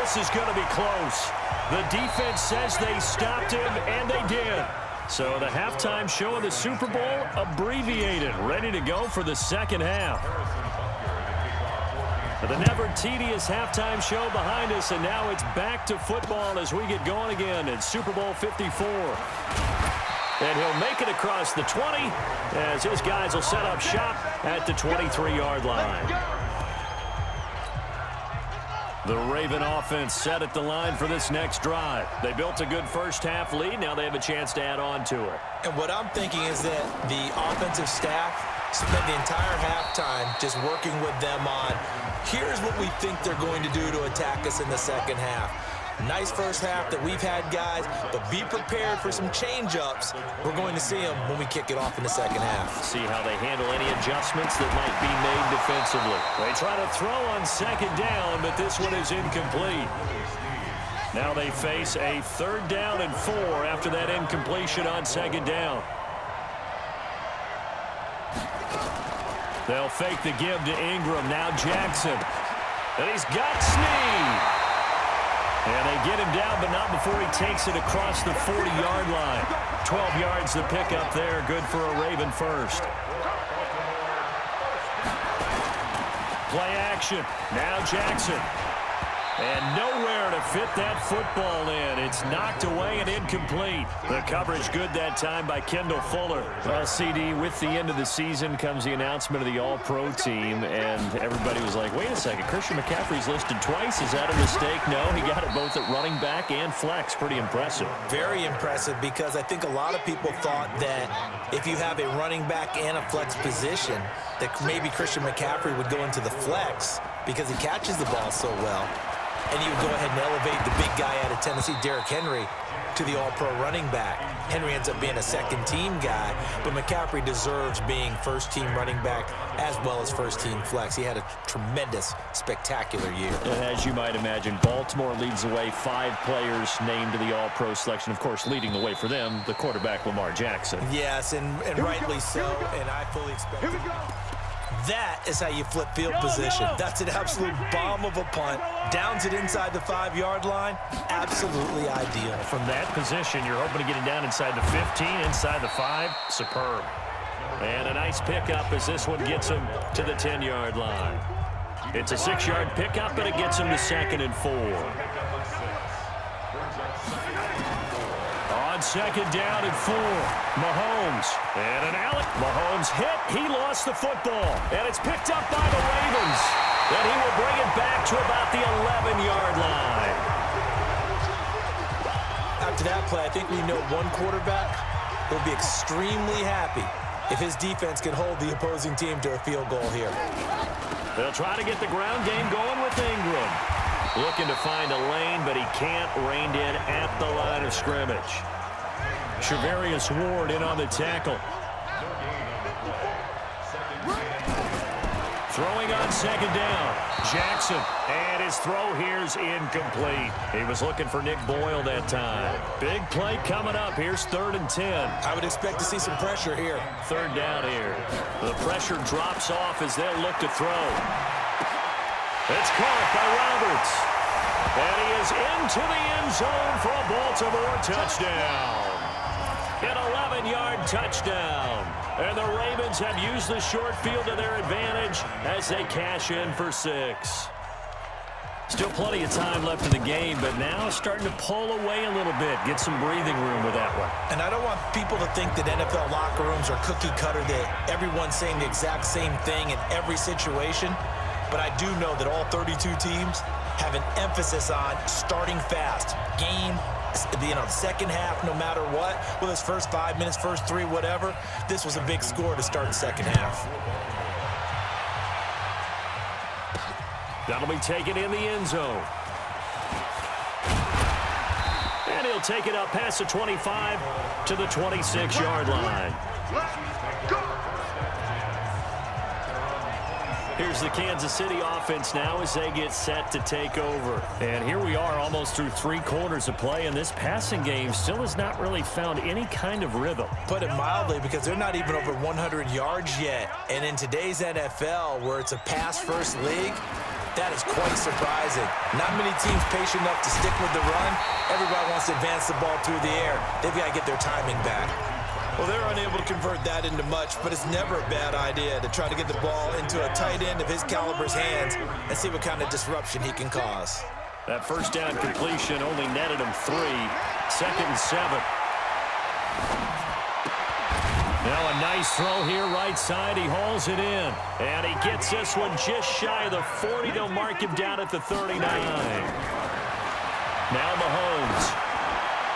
this is going to be close. The defense says they stopped him, and they did. So the halftime show of the Super Bowl abbreviated, ready to go for the second half. The never tedious halftime show behind us, and now it's back to football as we get going again in Super Bowl 54. And he'll make it across the 20 as his guys will set up shop at the 23-yard line. The Raven offense set at the line for this next drive. They built a good first-half lead. Now they have a chance to add on to it. And what I'm thinking is that the offensive staff spent the entire halftime just working with them on, here's what we think they're going to do to attack us in the second half. Nice first half that we've had, guys, but be prepared for some change-ups. We're going to see them when we kick it off in the second half. See how they handle any adjustments that might be made defensively. They try to throw on second down, but this one is incomplete. Now they face a 3rd down and 4 after that incompletion on second down. They'll fake the give to Ingram. Now Jackson. And he's got Snead. And they get him down, but not before he takes it across the 40-yard line. 12 yards to pick up there. Good for a Raven first. Play action. Now Jackson. And nowhere to fit that football in. It's knocked away and incomplete. The coverage good that time by Kendall Fuller. Well, CD, with the end of the season comes the announcement of the All-Pro team, and everybody was like, wait a second, Christian McCaffrey's listed twice. Is that a mistake? No, he got it both at running back and flex. Pretty impressive. Very impressive, because I think a lot of people thought that if you have a running back and a flex position, that maybe Christian McCaffrey would go into the flex because he catches the ball so well. And he would go ahead and elevate the big guy out of Tennessee, Derrick Henry, to the all-pro running back. Henry ends up being a second-team guy, but McCaffrey deserves being first-team running back as well as first-team flex. He had a tremendous, spectacular year. And as you might imagine, Baltimore leads the way. 5 players named to the all-pro selection. Of course, leading the way for them, the quarterback Lamar Jackson. Yes, and rightly so, and I fully expect it. That is how you flip field position. That's an absolute bomb of a punt. Downs it inside the 5-yard line. Absolutely ideal. From that position, you're hoping to get it down inside the 15, inside the 5. Superb. And a nice pickup as this one gets him to the 10-yard line. It's a 6-yard pickup, but it gets him to 2nd and 4. On 2nd down and 4, Mahomes. And an alley. Mahomes hit. He lost the football. And it's picked up by the Ravens. And he will bring it back to about the 11-yard line. After that play, I think we know one quarterback will be extremely happy if his defense can hold the opposing team to a field goal here. They'll try to get the ground game going with Ingram. Looking to find a lane, but he can't. Reined in at the line of scrimmage. Shavarius Ward in on the tackle. Throwing on 2nd down. Jackson. And his throw here's incomplete. He was looking for Nick Boyle that time. Big play coming up. Here's 3rd and 10. I would expect to see some pressure here. 3rd down here. The pressure drops off as they'll look to throw. It's caught by Roberts. And he is into the end zone for a Baltimore touchdown. An 11-yard touchdown. And the Ravens have used the short field to their advantage as they cash in for 6. Still plenty of time left in the game, but now starting to pull away a little bit. Get some breathing room with that one. And I don't want people to think that NFL locker rooms are cookie cutter, that everyone's saying the exact same thing in every situation. But I do know that all 32 teams have an emphasis on starting fast. Game, second half, no matter what. Whether it's first 5 minutes, first 3, whatever. This was a big score to start the second half. That'll be taken in the end zone. And he'll take it up past the 25 to the 26-yard line. Here's the Kansas City offense now as they get set to take over. And here we are almost through 3 quarters of play, and this passing game still has not really found any kind of rhythm. Put it mildly, because they're not even over 100 yards yet. And in today's NFL, where it's a pass-first league, That is quite surprising. Not many teams patient enough to stick with the run. Everybody wants to advance the ball through the air. They've got to get their timing back. Well, they're unable to convert that into much, but it's never a bad idea to try to get the ball into a tight end of his caliber's hands and see what kind of disruption he can cause. That first down completion only netted him 3. 2nd and 7. Now a nice throw here right side. He hauls it in. And he gets this one just shy of the 40. They'll mark him down at the 39. Now Mahomes.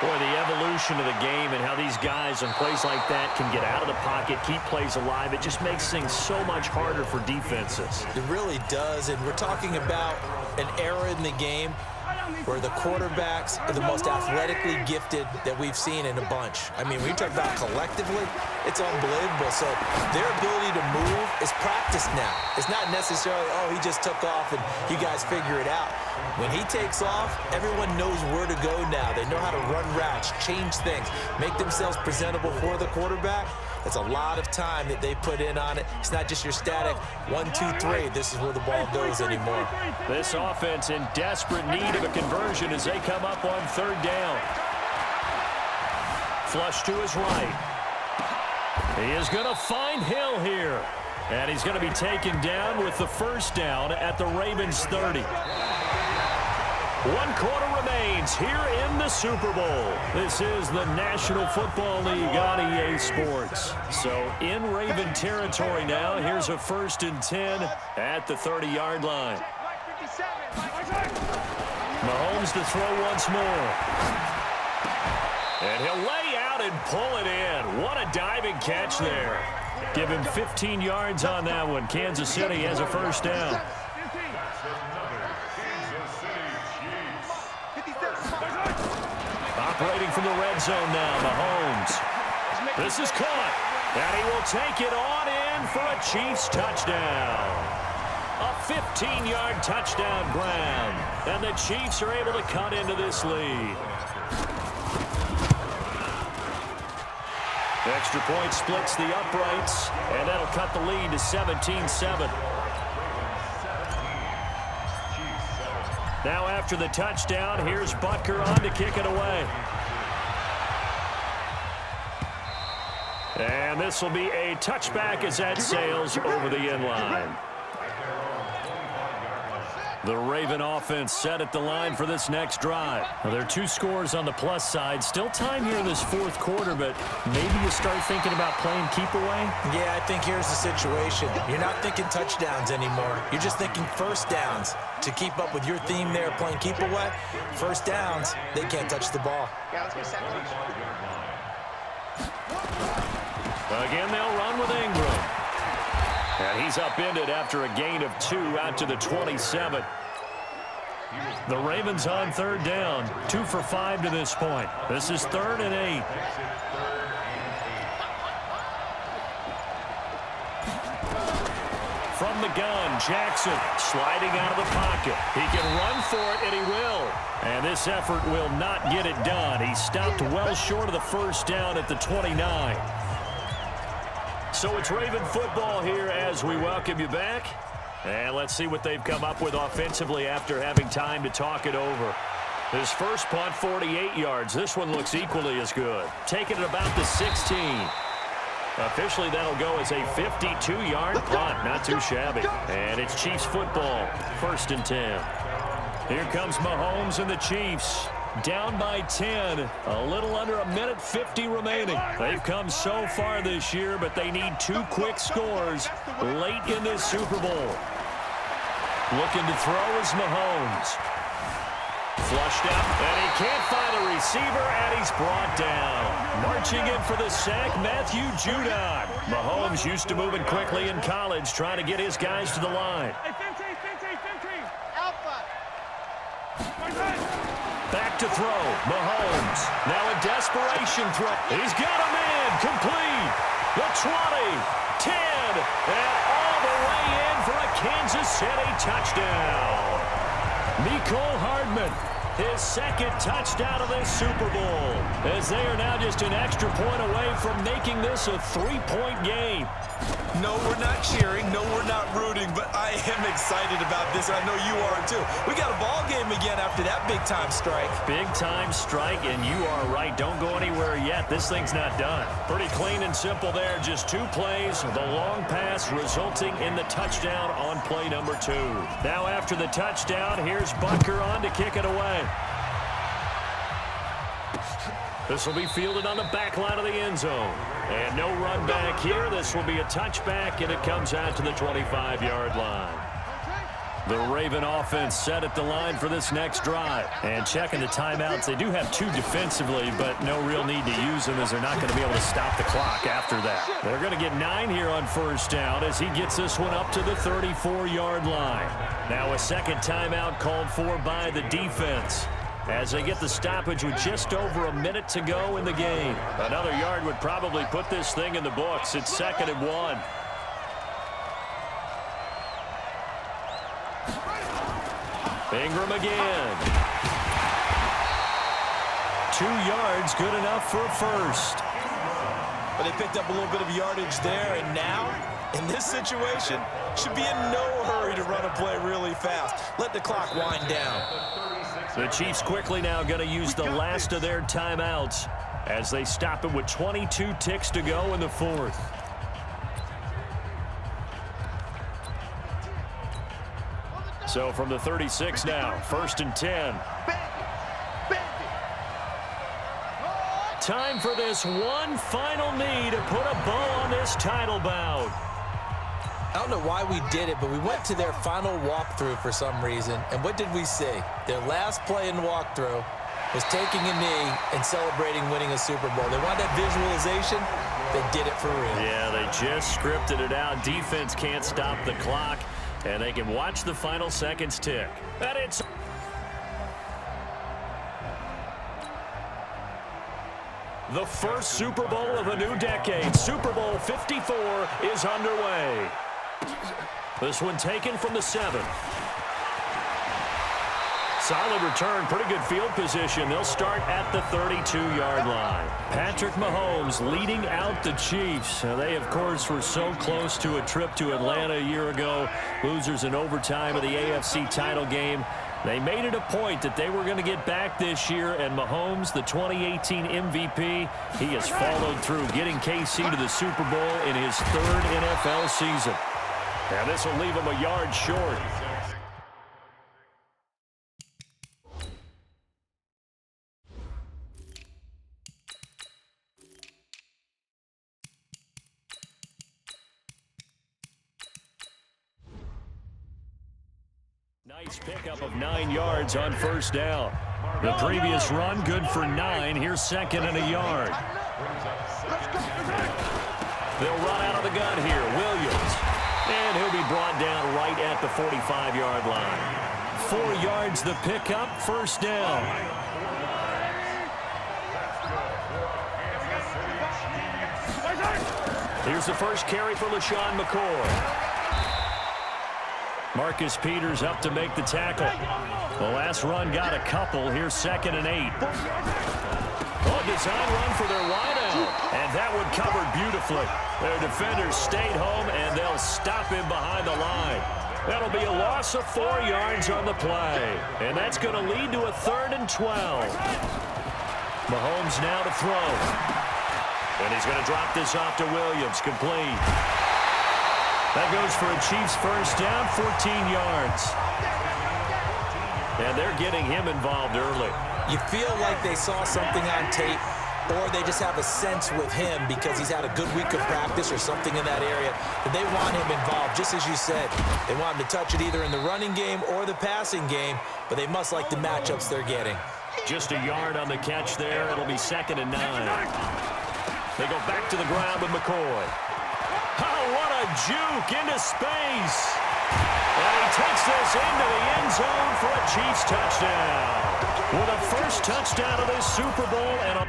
Boy, the evolution of the game and how these guys on plays like that can get out of the pocket, keep plays alive, it just makes things so much harder for defenses. It really does, and we're talking about an era in the game where the quarterbacks are the most athletically gifted that we've seen in a bunch. I mean, when you talk about collectively, it's unbelievable. So their ability to move is practiced now. It's not necessarily, oh, he just took off and you guys figure it out. When he takes off, everyone knows where to go now. They know how to run routes, change things, make themselves presentable for the quarterback. It's a lot of time that they put in on it. It's not just your static 1, 2, 3. This is where the ball goes anymore. This offense in desperate need of a conversion as they come up on 3rd down. Flush to his right. He is going to find Hill here. And he's going to be taken down with the first down at the Ravens 30. 1 quarter remains here in the Super Bowl. This is the National Football League on EA Sports. So in Raven territory now, here's a 1st and 10 at the 30-yard line. Mahomes to throw once more. And he'll lay out and pull it in. What a diving catch there. Give him 15 yards on that one. Kansas City has a first down. Operating from the red zone now, Mahomes. This is caught, and he will take it on in for a Chiefs touchdown. A 15-yard touchdown grab, and the Chiefs are able to cut into this lead. Extra point splits the uprights, and that'll cut the lead to 17-7. Now after the touchdown, here's Butker on to kick it away. And this will be a touchback as that sails over the end line. The Raven offense set at the line for this next drive. Well, there are 2 scores on the plus side. Still time here in this 4th quarter, but maybe you start thinking about playing keep away? Yeah, I think here's the situation. You're not thinking touchdowns anymore. You're just thinking first downs. To keep up with your theme there, playing keep away, first downs, they can't touch the ball. Again, they'll run with Ingram. And he's upended after a gain of 2 out to the 27. The Ravens on 3rd down, 2 for 5 to this point. This is 3rd and 8. From the gun, Jackson sliding out of the pocket. He can run for it, and he will. And this effort will not get it done. He stopped well short of the first down at the 29. So it's Raven football here as we welcome you back. And let's see what they've come up with offensively after having time to talk it over. His first punt, 48 yards. This one looks equally as good. Taking it about the 16. Officially, that'll go as a 52-yard punt. Not too shabby. And it's Chiefs football, 1st and 10. Here comes Mahomes and the Chiefs. Down by 10, a little under a minute 50 remaining. They've come so far this year, but they need 2 quick scores late in this Super Bowl. Looking to throw is Mahomes. Flushed out, and he can't find a receiver, and he's brought down. Marching in for the sack, Matthew Judon. Mahomes used to moving quickly in college, trying to get his guys to the line. Back to throw, Mahomes. Now a desperation throw. He's got him in, complete. The 20, 10, and all the way in for a Kansas City touchdown. Mecole Hardman, his 2nd touchdown of this Super Bowl, as they are now just an extra point away from making this a 3-point game. No, we're not cheering. No, we're not rooting, but I am excited about this. I know you are too. We got a ball game again after that big-time strike. Big-time strike, and you are right. Don't go anywhere yet. This thing's not done. Pretty clean and simple there. Just 2 plays. The long pass resulting in the touchdown on play number 2. Now after the touchdown, here's Butker on to kick it away. This will be fielded on the back line of the end zone. And no run back here. This will be a touchback, and it comes out to the 25-yard line. The Raven offense set at the line for this next drive. And checking the timeouts, they do have 2 defensively, but no real need to use them as they're not going to be able to stop the clock after that. They're going to get 9 here on first down as he gets this one up to the 34-yard line. Now a second timeout called for by the defense, as they get the stoppage with just over a minute to go in the game. Another yard would probably put this thing in the books. It's 2nd and 1. Ingram again. 2 yards, good enough for a first. But they picked up a little bit of yardage there, and now, in this situation, should be in no hurry to run a play really fast. Let the clock wind down. The Chiefs quickly now going to use the last of their timeouts as they stop it with 22 ticks to go in the 4th. So from the 36 now, 1st and 10. Time for this one final knee to put a bow on this title bout. I don't know why we did it, but we went to their final walkthrough for some reason. And what did we see? Their last play in walkthrough was taking a knee and celebrating winning a Super Bowl. They wanted that visualization. They did it for real. Yeah, they just scripted it out. Defense can't stop the clock, and they can watch the final seconds tick. And it's... the first Super Bowl of a new decade. Super Bowl 54 is underway. This one taken from the 7th. Solid return, pretty good field position. They'll start at the 32-yard line. Patrick Mahomes leading out the Chiefs. They, of course, were so close to a trip to Atlanta a year ago. Losers in overtime of the AFC title game. They made it a point that they were going to get back this year, and Mahomes, the 2018 MVP, he has followed through, getting KC to the Super Bowl in his 3rd NFL season. Now this will leave him a yard short. Nice pickup of 9 yards on first down. The previous run good for 9. Here's 2nd and a yard. They'll run out of the gun here. Williams. And he'll be brought down right at the 45-yard line. 4 yards the pickup, first down. Here's the first carry for LaShawn McCoy. Marcus Peters up to make the tackle. The last run got a couple. Here's 2nd and 8. Oh, design run for their wideout. And that one covered beautifully. Their defenders stayed home, and they'll stop him behind the line. That'll be a loss of 4 yards on the play. And that's going to lead to a 3rd and 12. Mahomes now to throw. And he's going to drop this off to Williams. Complete. That goes for a Chiefs first down, 14 yards. And they're getting him involved early. You feel like they saw something on tape, or they just have a sense with him because he's had a good week of practice or something in that area that they want him involved, just as you said. They want him to touch it either in the running game or the passing game, but they must like the matchups they're getting. Just a yard on the catch there. It'll be 2nd and 9. They go back to the ground with McCoy. Oh, what a juke into space. And he takes this into the end zone for a Chiefs touchdown. With the first touchdown of this Super Bowl and a